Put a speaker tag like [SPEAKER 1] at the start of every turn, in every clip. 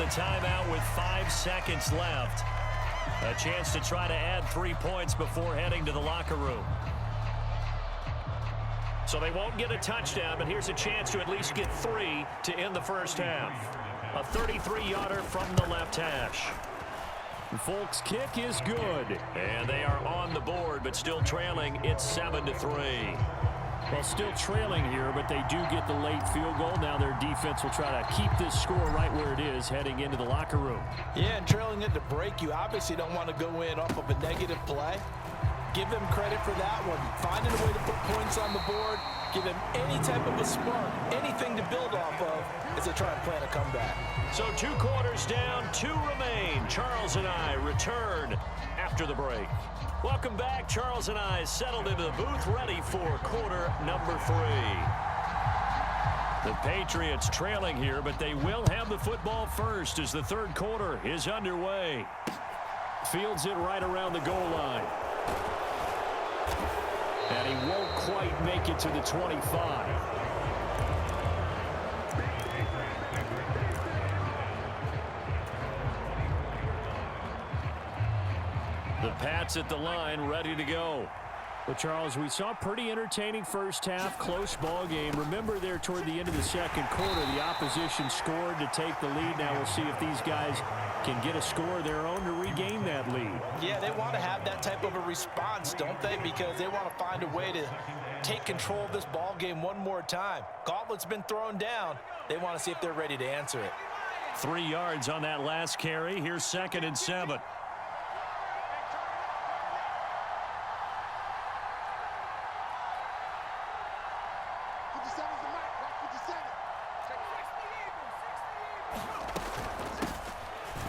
[SPEAKER 1] the timeout with 5 seconds left. A chance to try to add 3 points before heading to the locker room. So they won't get a touchdown, but here's a chance to at least get 3 to end the first half. A 33-yarder from the left hash.
[SPEAKER 2] Folks' kick is good.
[SPEAKER 1] And they are on the board, but still trailing. It's 7-3.
[SPEAKER 2] Well, still trailing here, but they do get the late field goal. Now their defense will try to keep this score right where it is heading into the locker room.
[SPEAKER 3] Yeah, and trailing at the break, you obviously don't want to go in off of a negative play. Give them credit for that one. Finding a way to put points on the board, give them any type of a spark, anything to build off of as they try and plan a comeback.
[SPEAKER 1] So 2 quarters down, 2 remain. Charles and I return after the break. Welcome back. Charles and I settled into the booth, ready for quarter number 3. The Patriots trailing here, but they will have the football first as the third quarter is underway. Fields it right around the goal line. And he won't quite make it to the 25. The Pats at the line, ready to go.
[SPEAKER 2] Well, Charles, we saw a pretty entertaining first half, close ball game. Remember there toward the end of the second quarter, the opposition scored to take the lead. Now we'll see if these guys can get a score of their own to regain that lead.
[SPEAKER 3] Yeah, they want to have that type of a response, don't they? Because they want to find a way to take control of this ball game one more time. Gauntlet's been thrown down. They want to see if they're ready to answer it.
[SPEAKER 1] 3 yards on that last carry. Here's 2nd and 7.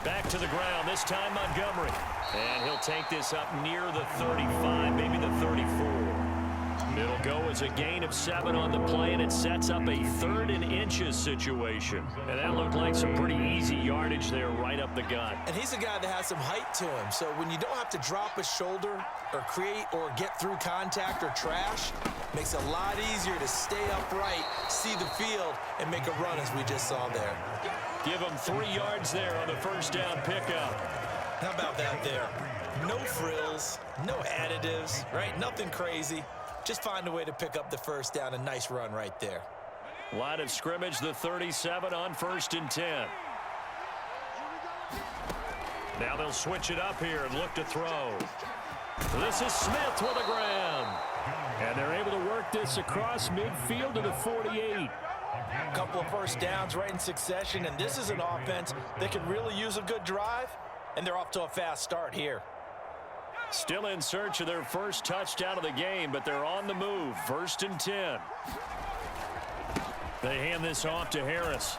[SPEAKER 1] Back to the ground, this time Montgomery. And he'll take this up near the 35, maybe the 34. It'll go as a gain of 7 on the play, and it sets up a 3rd and inches situation. And that looked like some pretty easy yardage there right up the gut.
[SPEAKER 3] And he's a guy that has some height to him, so when you don't have to drop a shoulder or create or get through contact or trash, makes it a lot easier to stay upright, see the field, and make a run as we just saw there.
[SPEAKER 1] Give him 3 yards there on the first down pickup.
[SPEAKER 3] How about that there? No frills, no additives, right? Nothing crazy. Just find a way to pick up the first down. A nice run right there.
[SPEAKER 1] Line of scrimmage, the 37 on 1st and 10. Now they'll switch it up here and look to throw. This is Smith with a grab.
[SPEAKER 2] And they're able to work this across midfield to the 48.
[SPEAKER 3] A couple of first downs right in succession, and this is an offense that can really use a good drive, and they're off to a fast start here.
[SPEAKER 1] Still in search of their first touchdown of the game, but they're on the move. 1st and 10. They hand this off to Harris.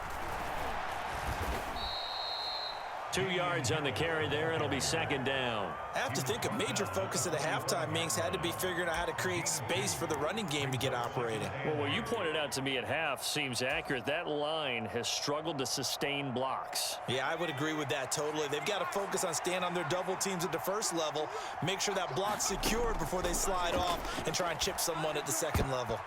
[SPEAKER 1] 2 yards on the carry there. It'll be 2nd down.
[SPEAKER 3] I have to think a major focus of the halftime meetings had to be figuring out how to create space for the running game to get operating.
[SPEAKER 1] Well, what you pointed out to me at half seems accurate. That line has struggled to sustain blocks.
[SPEAKER 3] Yeah, I would agree with that totally. They've got to focus on staying on their double teams at the first level, make sure that block's secured before they slide off and try and chip someone at the second level.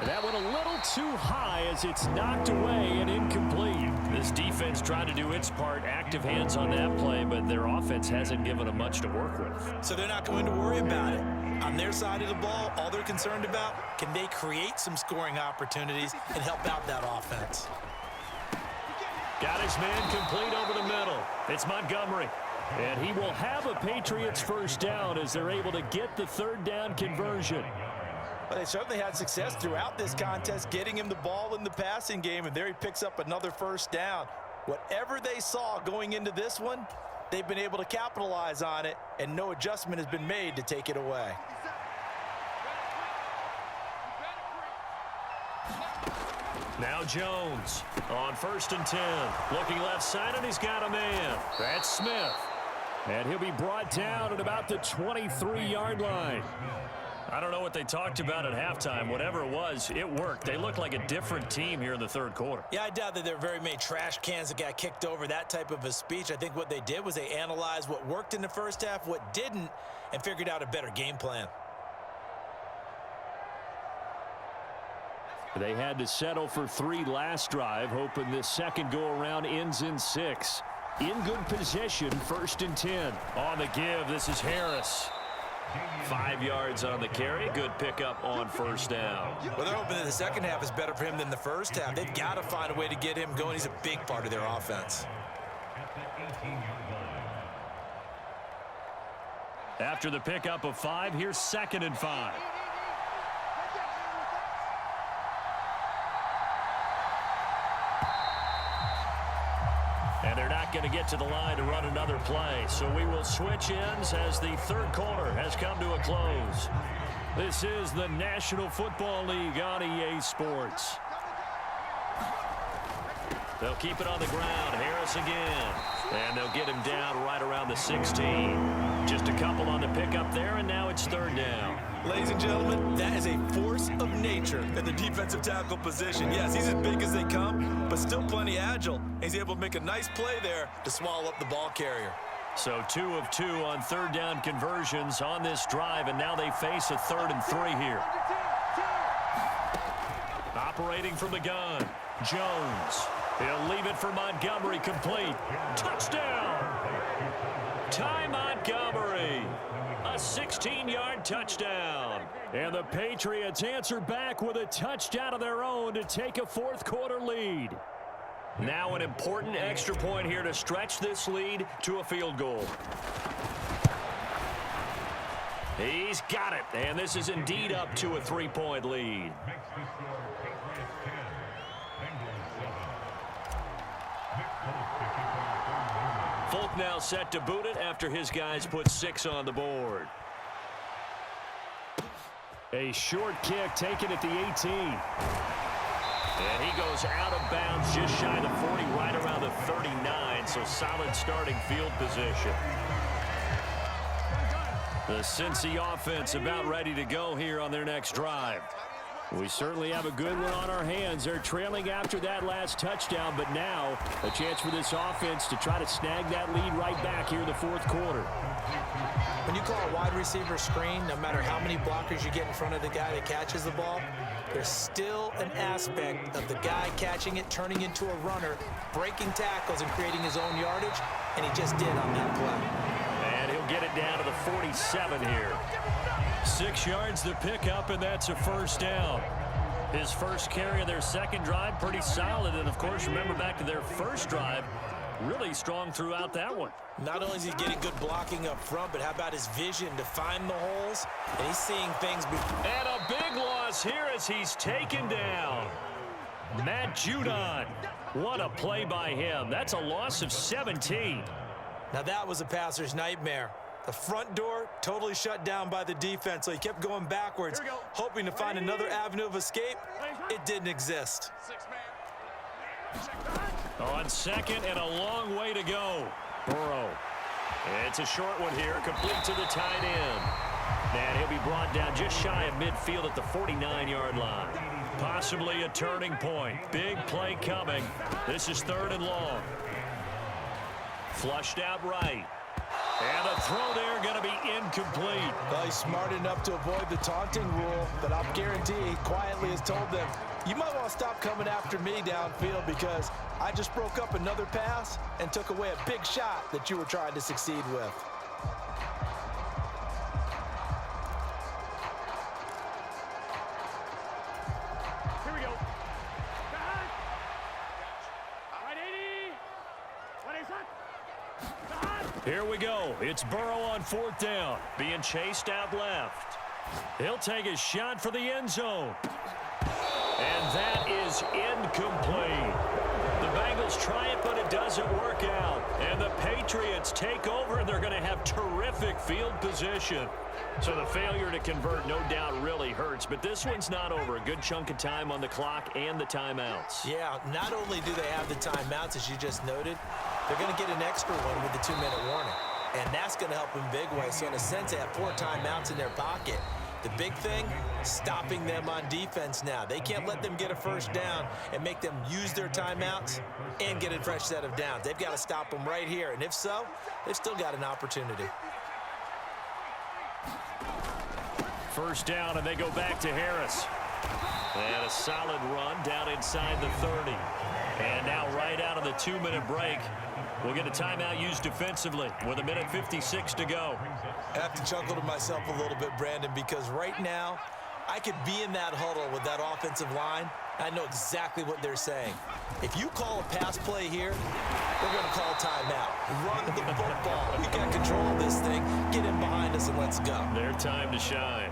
[SPEAKER 2] That went a little too high as it's knocked away and incomplete.
[SPEAKER 1] This defense tried to do its part, active hands on that play, but their offense hasn't given them much to work with.
[SPEAKER 3] So they're not going to worry about it. On their side of the ball, all they're concerned about, can they create some scoring opportunities and help out that offense?
[SPEAKER 1] Got his man complete over the middle. It's Montgomery.
[SPEAKER 2] And he will have a Patriots first down as they're able to get the 3rd down conversion.
[SPEAKER 3] Well, they certainly had success throughout this contest, getting him the ball in the passing game, and there he picks up another first down. Whatever they saw going into this one, they've been able to capitalize on it, and no adjustment has been made to take it away.
[SPEAKER 1] Now Jones on 1st and 10. Looking left side, and he's got a man. That's Smith.
[SPEAKER 2] And he'll be brought down at about the 23-yard line.
[SPEAKER 1] I don't know what they talked about at halftime. Whatever it was, it worked. They look like a different team here in the 3rd quarter.
[SPEAKER 3] Yeah, I doubt that there are very many trash cans that got kicked over, that type of a speech. I think what they did was they analyzed what worked in the first half, what didn't, and figured out a better game plan.
[SPEAKER 2] They had to settle for 3 last drive, hoping this second go-around ends in 6. In good position, 1st and 10.
[SPEAKER 1] On the give, this is Harris. 5 yards on the carry. Good pickup on 1st down.
[SPEAKER 3] Well, they're hoping that the second half is better for him than the first half. They've got to find a way to get him going. He's a big part of their offense.
[SPEAKER 2] After the pickup of 5, here's 2nd and 5. And they're not going to get to the line to run another play. So we will switch ends as the 3rd quarter has come to a close. This is the National Football League on EA Sports. They'll keep it on the ground. Harris again. And they'll get him down right around the 16. Just a couple on the pickup there, and now it's 3rd down.
[SPEAKER 3] Ladies and gentlemen, that is a force of nature at the defensive tackle position. Yes, he's as big as they come, but still plenty agile. He's able to make a nice play there to swallow up the ball carrier.
[SPEAKER 2] So 2 of 2 on 3rd down conversions on this drive, and now they face a 3rd and 3 here. Operating from the gun, Jones. He'll leave it for Montgomery, complete. Touchdown! Ty Montgomery. A 16-yard touchdown. And the Patriots answer back with a touchdown of their own to take a 4th quarter lead. Now an important extra point here to stretch this lead to a field goal. He's got it, and this is indeed up to a 3-point lead. Folk now set to boot it after his guys put 6 on the board. A short kick taken at the 18. And he goes out of bounds just shy of the 40, right around the 39, so solid starting field position. The Cincy offense about ready to go here on their next drive. We certainly have a good one on our hands. They're trailing after that last touchdown, but now a chance for this offense to try to snag that lead right back here in the 4th quarter.
[SPEAKER 4] When you call a wide receiver screen, no matter how many blockers you get in front of the guy that catches the ball, there's still an aspect of the guy catching it, turning into a runner, breaking tackles and creating his own yardage, and he just did on that play.
[SPEAKER 2] And he'll get it down to the 47 here. 6 yards to pick up, and that's a 1st down. His first carry of their second drive, pretty solid. And, of course, remember back to their first drive, really strong throughout that one.
[SPEAKER 3] Not only is he getting good blocking up front, but how about his vision to find the holes? And he's seeing things.
[SPEAKER 2] And a big loss here as he's taken down. Matt Judon. What a play by him. That's a loss of 17.
[SPEAKER 3] Now that was a passer's nightmare. The front door totally shut down by the defense, so he kept going backwards, hoping to find another avenue of escape. It didn't exist.
[SPEAKER 2] On second and a long way to go. Burrow. It's a short one here, complete to the tight end. And he'll be brought down just shy of midfield at the 49-yard line. Possibly a turning point. Big play coming. This is 3rd and long. Flushed out right. And the throw there going to be incomplete.
[SPEAKER 3] Well, he's smart enough to avoid the taunting rule, but I'll guarantee he quietly has told them, you might want to stop coming after me downfield because I just broke up another pass and took away a big shot that you were trying to succeed with.
[SPEAKER 5] Here we go. All right, 80. What is that?
[SPEAKER 2] Here we go. It's Burrow on 4th down. Being chased out left. He'll take a shot for the end zone. And that is incomplete. The Bengals try it, but it doesn't work out. And the Patriots take over, and they're going to have terrific field position. So the failure to convert, no doubt, really hurts. But this one's not over. A good chunk of time on the clock and the timeouts.
[SPEAKER 3] Yeah, not only do they have the timeouts, as you just noted, they're going to get an extra one with the 2-minute warning. And that's going to help in big ways. So in a sense, they have 4 timeouts in their pocket. The big thing, stopping them on defense now. They can't let them get a first down and make them use their timeouts and get a fresh set of downs. They've got to stop them right here. And if so, they've still got an opportunity.
[SPEAKER 2] 1st down, and they go back to Harris.
[SPEAKER 1] And a solid run down inside the 30. And now right out of the 2-minute break, we'll get a timeout used defensively with 1:56 to go.
[SPEAKER 3] I have to chuckle to myself a little bit, Brandon, because right now I could be in that huddle with that offensive line. I know exactly what they're saying. If you call a pass play here, we're going to call timeout. Run the football. We got control of this thing. Get in behind us and let's go.
[SPEAKER 1] Their time to shine.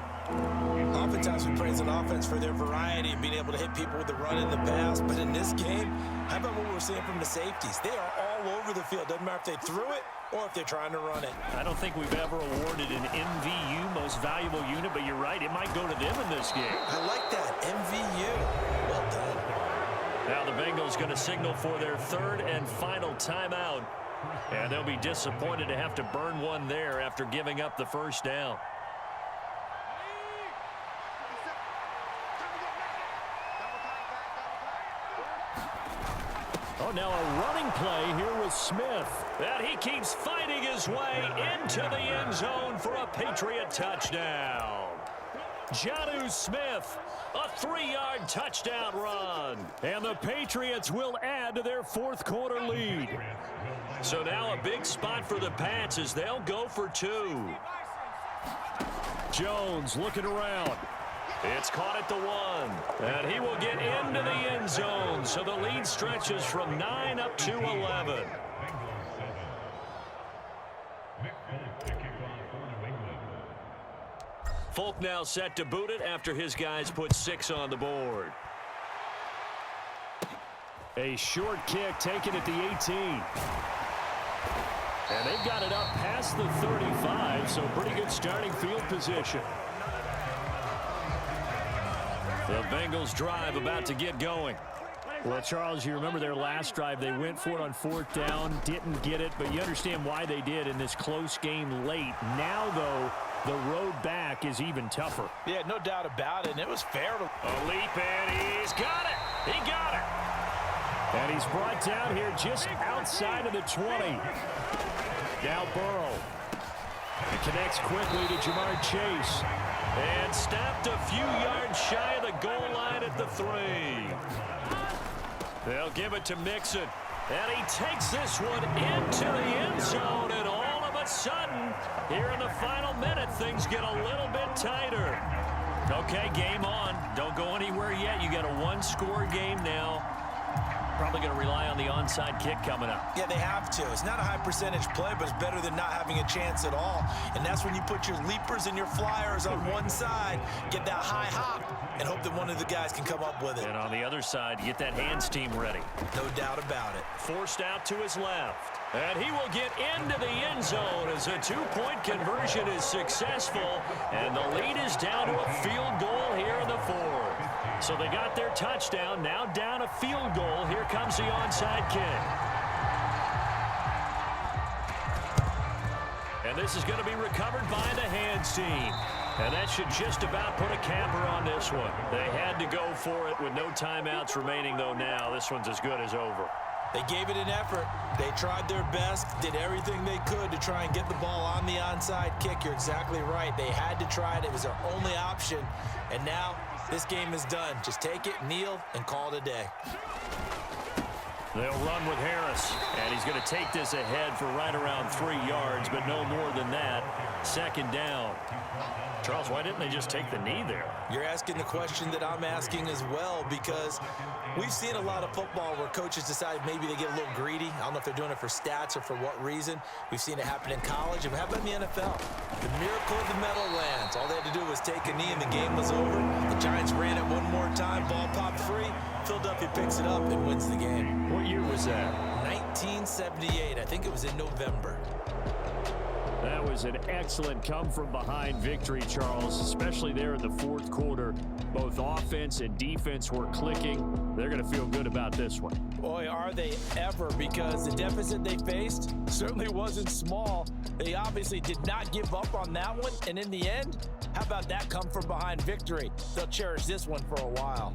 [SPEAKER 3] Oftentimes we praise an offense for their variety and being able to hit people with the run and the pass. But in this game, how about what we're seeing from the safeties? They are all over the field. Doesn't matter if they threw it or if they're trying to run it.
[SPEAKER 2] I don't think we've ever awarded an MVU, most valuable unit, but you're right, it might go to them in this game.
[SPEAKER 3] I like that, MVU. Well done.
[SPEAKER 1] Now the Bengals going to signal for their third and final timeout. And they'll be disappointed to have to burn one there after giving up the first down.
[SPEAKER 2] Oh, now a running play here with Smith.
[SPEAKER 1] And he keeps fighting his way into the end zone for a Patriot touchdown. Jonnu Smith, a 3-yard touchdown run.
[SPEAKER 2] And the Patriots will add to their fourth quarter lead.
[SPEAKER 1] So now a big spot for the Pats as they'll go for 2.
[SPEAKER 2] Jones looking around.
[SPEAKER 1] It's caught at the 1. And he will get into the end zone. So the lead stretches from 9 up to 11. Folk now set to boot it after his guys put 6 on the board.
[SPEAKER 2] A short kick taken at the 18. And they've got it up past the 35, so pretty good starting field position.
[SPEAKER 1] The Bengals drive about to get going.
[SPEAKER 2] Well, Charles, you remember their last drive. They went for it on 4th down, didn't get it, but you understand why they did in this close game late. Now, though, the road back is even tougher.
[SPEAKER 3] Yeah, no doubt about it, and it was fair to...
[SPEAKER 1] A leap, and he's got it. He got it.
[SPEAKER 2] And he's brought down here just outside of the 20. Now Burrow. It connects quickly to Jamar Chase.
[SPEAKER 1] And stopped a few yards shy of the goal line at the 3. They'll give it to Mixon. And he takes this one into the end zone. And all of a sudden, here in the final minute, things get a little bit tighter. Okay, game on. Don't go anywhere yet. You got a 1-score game now. Probably going to rely on the onside kick coming up.
[SPEAKER 3] Yeah, they have to. It's not a high percentage play, but it's better than not having a chance at all. And that's when you put your leapers and your flyers on one side, get that high hop, and hope that one of the guys can come up with it.
[SPEAKER 1] And on the other side, get that hands team ready.
[SPEAKER 3] No doubt about it.
[SPEAKER 1] Forced out to his left. And he will get into the end zone as a 2-point conversion is successful. And the lead is down to a field goal here in the 4th. So they got their touchdown, now down a field goal. Here comes the onside kick. And this is going to be recovered by the hands team. And that should just about put a capper on this one. They had to go for it with no timeouts remaining, though now. This one's as good as over.
[SPEAKER 3] They gave it an effort. They tried their best, did everything they could to try and get the ball on the onside kick. You're exactly right. They had to try it. It was their only option. And now this game is done. Just take it, kneel, and call it a day.
[SPEAKER 1] They'll run with Harris, and he's going to take this ahead for right around 3 yards, but no more than that. 2nd down. Charles, why didn't they just take the knee there?
[SPEAKER 3] You're asking the question that I'm asking as well, because we've seen a lot of football where coaches decide maybe they get a little greedy. I don't know if they're doing it for stats or for what reason. We've seen it happen in college, and how about in the NFL? The miracle of the Meadowlands. All they had to do was take a knee, and the game was over. The Giants ran it one more time. Ball popped free. Philadelphia picks it up and wins the game.
[SPEAKER 1] What year was that?
[SPEAKER 3] 1978. I think it was in November.
[SPEAKER 2] That was an excellent come-from-behind victory, Charles, especially there in the 4th quarter. Both offense and defense were clicking. They're going to feel good about this one.
[SPEAKER 3] Boy, are they ever, because the deficit they faced certainly wasn't small. They obviously did not give up on that one, and in the end, how about that come-from-behind victory? They'll cherish this one for a while.